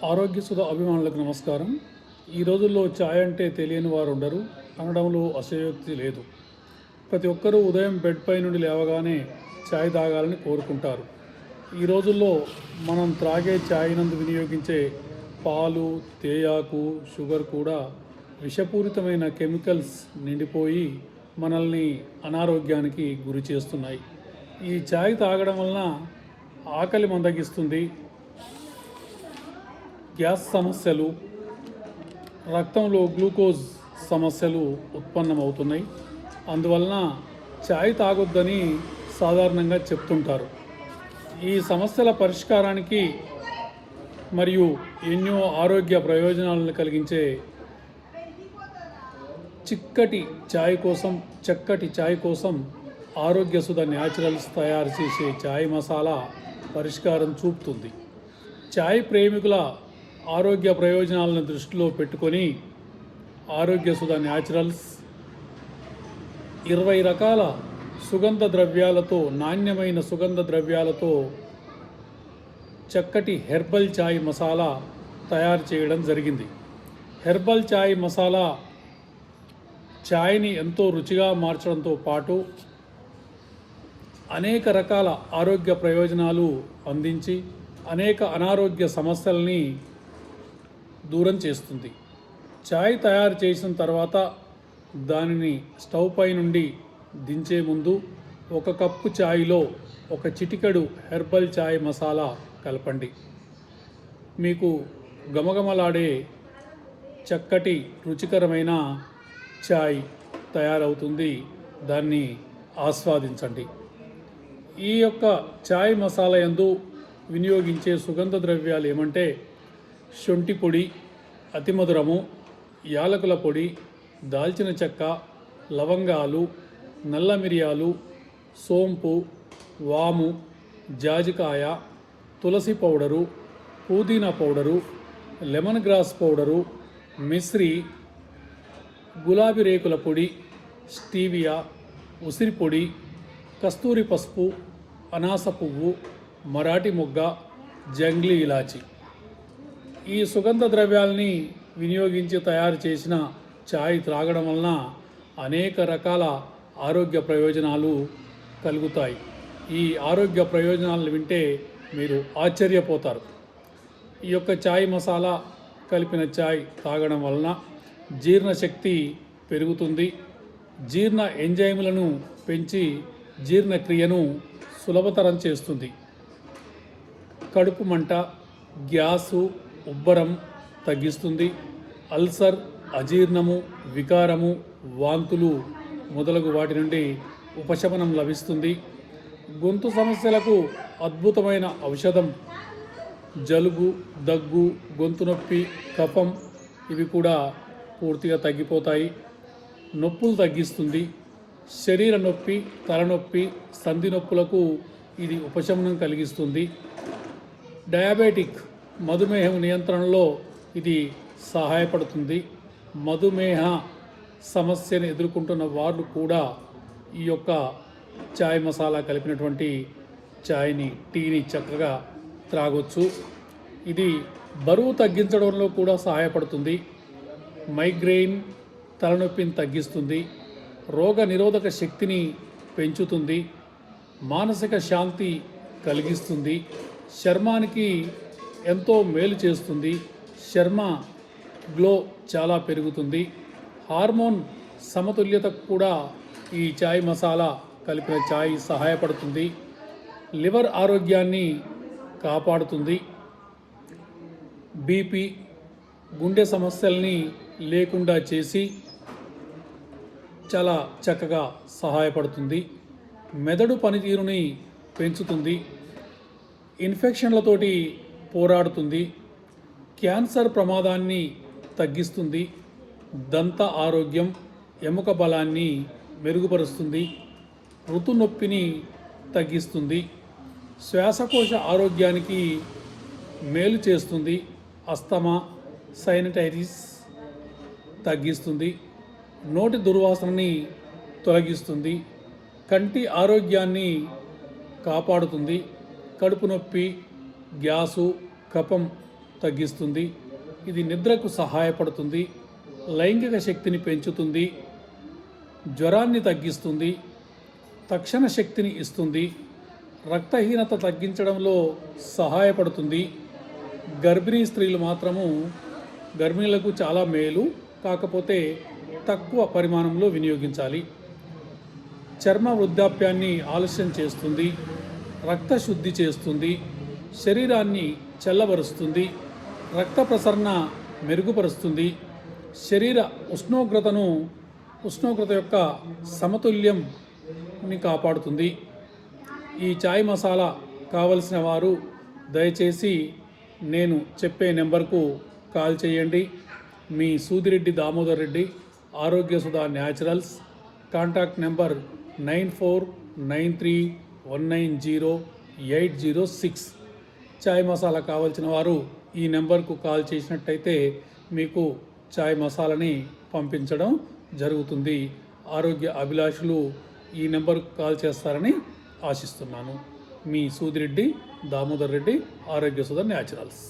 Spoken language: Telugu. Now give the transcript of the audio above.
ఆరోగ్య సుధ అభిమానులకు నమస్కారం. ఈ రోజుల్లో ఛాయ్ అంటే తెలియని వారు ఉండరు అనడంలో అతిశయోక్తి లేదు. ప్రతి ఒక్కరూ ఉదయం బెడ్ పై నుండి లేవగానే ఛాయ్ తాగాలని కోరుకుంటారు. ఈ రోజుల్లో మనం త్రాగే ఛాయ్ నందు వినియోగించే పాలు, తేయాకు, షుగర్ కూడా విషపూరితమైన కెమికల్స్ నిండిపోయి మనల్ని అనారోగ్యానికి గురి చేస్తున్నాయి. ఈ ఛాయ్ తాగడం వలన ఆకలి మందగిస్తుంది, గ్యాస్ సమస్యలు, రక్తంలో గ్లూకోజ్ సమస్యలు ఉత్పన్నమవుతున్నాయి. అందువలన ఛాయ్ తాగొద్దని సాధారణంగా చెప్తుంటారు. ఈ సమస్యల పరిష్కారానికి మరియు ఎన్నో ఆరోగ్య ప్రయోజనాలను కలిగించే చక్కటి ఛాయ్ కోసం ఆరోగ్య సుధ న్యాచురల్స్ తయారు చేసే ఛాయ్ మసాలా పరిష్కారం చూపుతుంది. ఛాయ్ ప్రేమికుల ఆరోగ్య ప్రయోజనాలను దృష్టిలో పెట్టుకొని ఆరోగ్య సుధ న్యాచురల్స్ 20 రకాల సుగంధ ద్రవ్యాలతో, నాణ్యమైన సుగంధ ద్రవ్యాలతో చక్కటి హెర్బల్ ఛాయ్ మసాలా తయారు చేయడం జరిగింది. హెర్బల్ ఛాయ్ మసాలా ఛాయ్ని ఎంతో రుచిగా మార్చడంతో పాటు అనేక రకాల ఆరోగ్య ప్రయోజనాలు అందించి అనేక అనారోగ్య సమస్యల్ని దూరం చేస్తుంది. ఛాయ్ తయారు చేసిన తర్వాత దానిని స్టవ్ పై నుండి దించే ముందు 1 కప్పు ఛాయ్లో 1 చిటికెడు హెర్బల్ ఛాయ్ మసాలా కలపండి. మీకు గమగమలాడే చక్కటి రుచికరమైన ఛాయ్ తయారవుతుంది. దాన్ని ఆస్వాదించండి. ఈ యొక్క ఛాయ్ మసాలా యందు వినియోగించే సుగంధ ద్రవ్యాలు ఏమంటే శొంఠి పొడి, అతిమధురము, యాలకుల పొడి, దాల్చిన చెక్క, లవంగాలు, నల్ల మిరియాలు, సోంపు, వాము, జాజికాయ, తులసి పౌడరు, పుదీనా powder, lemon grass powder, Misri, గులాబీ రేకుల పొడి, స్టీవియా, ఉసిరి పొడి, కస్తూరి పసుపు, అనాస పువ్వు, మరాఠీ మొగ్గ, జంగ్లీ ఇలాచి. ఈ సుగంధ ద్రవ్యాలని వినియోగించి తయారు చేసిన ఛాయ్ త్రాగడం వలన అనేక రకాల ఆరోగ్య ప్రయోజనాలు కలుగుతాయి. ఈ ఆరోగ్య ప్రయోజనాలను వింటే మీరు ఆశ్చర్యపోతారు. ఈ యొక్క ఛాయ్ మసాలా కలిపిన ఛాయ్ తాగడం వలన జీర్ణశక్తి పెరుగుతుంది. జీర్ణ ఎంజైములను పెంచి జీర్ణక్రియను సులభతరం చేస్తుంది. కడుపు మంట, గ్యాసు, ఉబ్బరం తగ్గిస్తుంది. అల్సర్, అజీర్ణము, వికారము, వాంతులు మొదలగు వాటి నుండి ఉపశమనం లభిస్తుంది. గొంతు సమస్యలకు అద్భుతమైన ఔషధం. జలుబు, దగ్గు, గొంతు నొప్పి, కఫం ఇవి కూడా పూర్తిగా తగ్గిపోతాయి. నొప్పులు తగ్గిస్తుంది. శరీర నొప్పి, తలనొప్పి, సంధి నొప్పులకు ఇది ఉపశమనం కలిగిస్తుంది. డయాబెటిక్, మధుమేహం నియంత్రణలో ఇది సహాయపడుతుంది. మధుమేహ సమస్యను ఎదుర్కొంటున్న వాళ్ళు కూడా ఈ యొక్క ఛాయ్ మసాలా కలిపినటువంటి ఛాయ్ని, టీని చక్కగా త్రాగొచ్చు. ఇది బరువు తగ్గించడంలో కూడా సహాయపడుతుంది. మైగ్రెయిన్, తలనొప్పిని తగ్గిస్తుంది. రోగ నిరోధక శక్తిని పెంచుతుంది. మానసిక శాంతి కలిగిస్తుంది. చర్మానికి ఎంతో మేలు చేస్తుంది. చర్మ గ్లో చాలా పెరుగుతుంది. హార్మోన్ సమతుల్యతకు కూడా ఈ ఛాయ్ మసాలా కలిపిన ఛాయ్ సహాయపడుతుంది. లివర్ ఆరోగ్యాన్ని కాపాడుతుంది. బీపీ, గుండె సమస్యల్ని లేకుండా చేసి చాలా చక్కగా సహాయపడుతుంది. మెదడు పనితీరుని పెంచుతుంది. ఇన్ఫెక్షన్లతోటి పోరాడుతుంది. క్యాన్సర్ ప్రమాదాన్ని తగ్గిస్తుంది. దంత ఆరోగ్యం, ఎముక బలాన్ని మెరుగుపరుస్తుంది. ఋతునొప్పిని తగ్గిస్తుంది. శ్వాసకోశ ఆరోగ్యానికి మేలు చేస్తుంది. అస్తమా, సైనటైటిస్ తగ్గిస్తుంది. నోటి దుర్వాసనని తొలగిస్తుంది. కంటి ఆరోగ్యాన్ని కాపాడుతుంది. కడుపు నొప్పి, గ్యాసు, కఫం తగ్గిస్తుంది. ఇది నిద్రకు సహాయపడుతుంది, లైంగిక శక్తిని పెంచుతుంది, జ్వరాన్ని తగ్గిస్తుంది, తక్షణ శక్తిని ఇస్తుంది, రక్తహీనత తగ్గించడంలో సహాయపడుతుంది. గర్భిణీ స్త్రీలు మాత్రము గర్భిణీలకు చాలా మేలు, కాకపోతే తక్కువ పరిమాణంలో వినియోగించాలి. చర్మ వృద్ధాప్యాన్ని ఆలస్యం చేస్తుంది, రక్త శుద్ధి చేస్తుంది, శరీరాన్ని చల్లబరుస్తుంది, రక్త ప్రసరణ మెరుగుపరుస్తుంది, శరీర ఉష్ణోగ్రత యొక్క సమతుల్యంని కాపాడుతుంది. ఈ చాయ్ మసాలా కావలసిన వారు దయచేసి నేను చెప్పే నెంబర్కు కాల్ చేయండి. మీ సూదిరెడ్డి దామోదర్ రెడ్డి, ఆరోగ్య సుధా న్యాచురల్స్. Contact number 9493190806. చాయ్ మసాలా కావాల్సిన వారు ఈ నెంబర్కు కాల్ చేసినట్టయితే మీకు చాయ్ మసాలాని పంపించడం జరుగుతుంది. ఆరోగ్య అభిలాషులు ఈ నెంబర్కు కాల్ చేస్తారని ఆశిస్తున్నాను. మీ సూదిరెడ్డి దామోదర్ రెడ్డి, ఆరోగ్య సుధా న్యాచురల్స్.